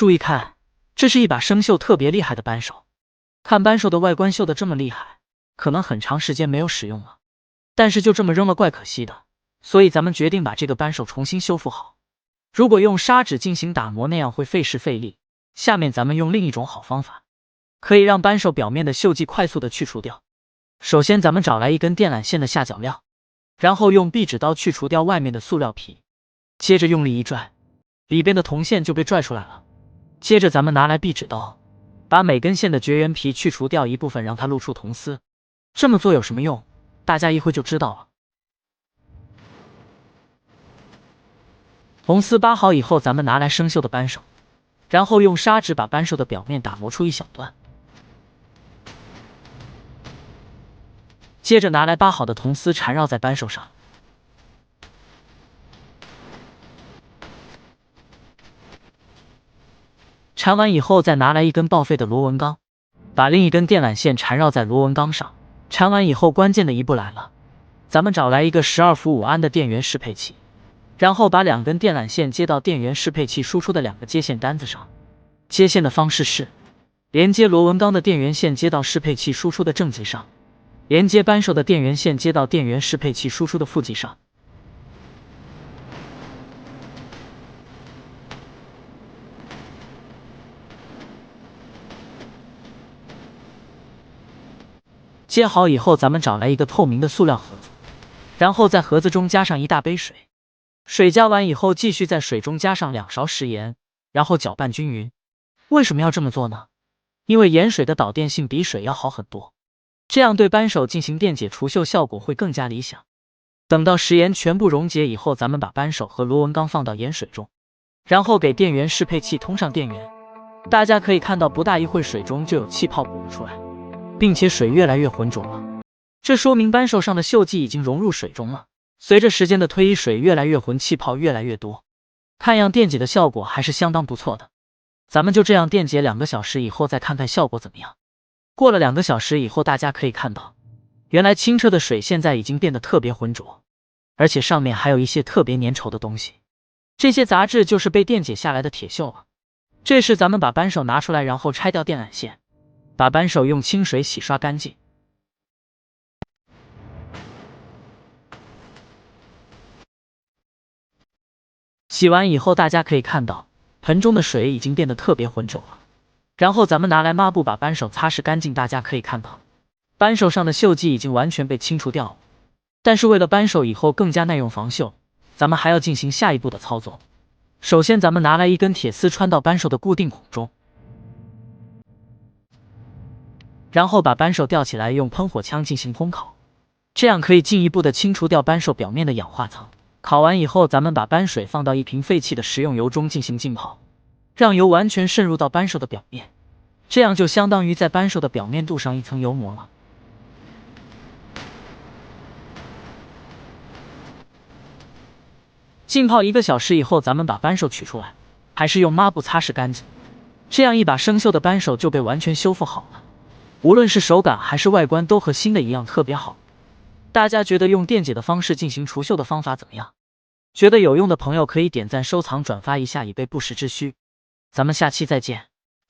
注意看，这是一把生锈特别厉害的扳手。看扳手的外观锈得这么厉害，可能很长时间没有使用了，但是就这么扔了怪可惜的，所以咱们决定把这个扳手重新修复好。如果用砂纸进行打磨，那样会费时费力。下面咱们用另一种好方法，可以让扳手表面的锈迹快速的去除掉。首先咱们找来一根电缆线的下脚料，然后用壁纸刀去除掉外面的塑料皮，接着用力一拽，里边的铜线就被拽出来了。接着咱们拿来壁纸刀，把每根线的绝缘皮去除掉一部分，让它露出铜丝。这么做有什么用？大家一会就知道了。铜丝扒好以后，咱们拿来生锈的扳手，然后用砂纸把扳手的表面打磨出一小段。接着拿来扒好的铜丝缠绕在扳手上，缠完以后再拿来一根报废的螺纹钢，把另一根电缆线缠绕在螺纹钢上。缠完以后，关键的一步来了，咱们找来一个12伏5安的电源适配器，然后把2根电缆线接到电源适配器输出的2个接线单子上。接线的方式是连接螺纹钢的电源线接到适配器输出的正极上，连接扳手的电源线接到电源适配器输出的负极上。接好以后，咱们找来一个透明的塑料盒子，然后在盒子中加上一大杯水。水加完以后，继续在水中加上2勺食盐，然后搅拌均匀。为什么要这么做呢？因为盐水的导电性比水要好很多，这样对扳手进行电解除锈效果会更加理想。等到食盐全部溶解以后，咱们把扳手和螺纹钢放到盐水中，然后给电源适配器通上电源。大家可以看到，不大一会水中就有气泡鼓出来，并且水越来越浑浊了，这说明扳手上的锈迹已经融入水中了。随着时间的推移，水越来越浑，气泡越来越多，看样电解的效果还是相当不错的。咱们就这样电解2个小时以后，再看看效果怎么样。过了2个小时以后，大家可以看到，原来清澈的水现在已经变得特别浑浊，而且上面还有一些特别粘稠的东西，这些杂质就是被电解下来的铁锈了。这时咱们把扳手拿出来，然后拆掉电缆线，把扳手用清水洗刷干净。洗完以后，大家可以看到盆中的水已经变得特别浑浊了。然后咱们拿来抹布把扳手擦拭干净。大家可以看到，扳手上的锈迹已经完全被清除掉了。但是为了扳手以后更加耐用防锈，咱们还要进行下一步的操作。首先咱们拿来一根铁丝穿到扳手的固定孔中，然后把扳手吊起来，用喷火枪进行烘烤，这样可以进一步的清除掉扳手表面的氧化层。烤完以后，咱们把扳水放到一瓶废弃的食用油中进行浸泡，让油完全渗入到扳手的表面，这样就相当于在扳手的表面镀上一层油膜了。浸泡1个小时以后，咱们把扳手取出来，还是用抹布擦拭干净，这样一把生锈的扳手就被完全修复好了，无论是手感还是外观都和新的一样，特别好。大家觉得用电解的方式进行除锈的方法怎么样？觉得有用的朋友可以点赞、收藏、转发一下，以备不时之需。咱们下期再见。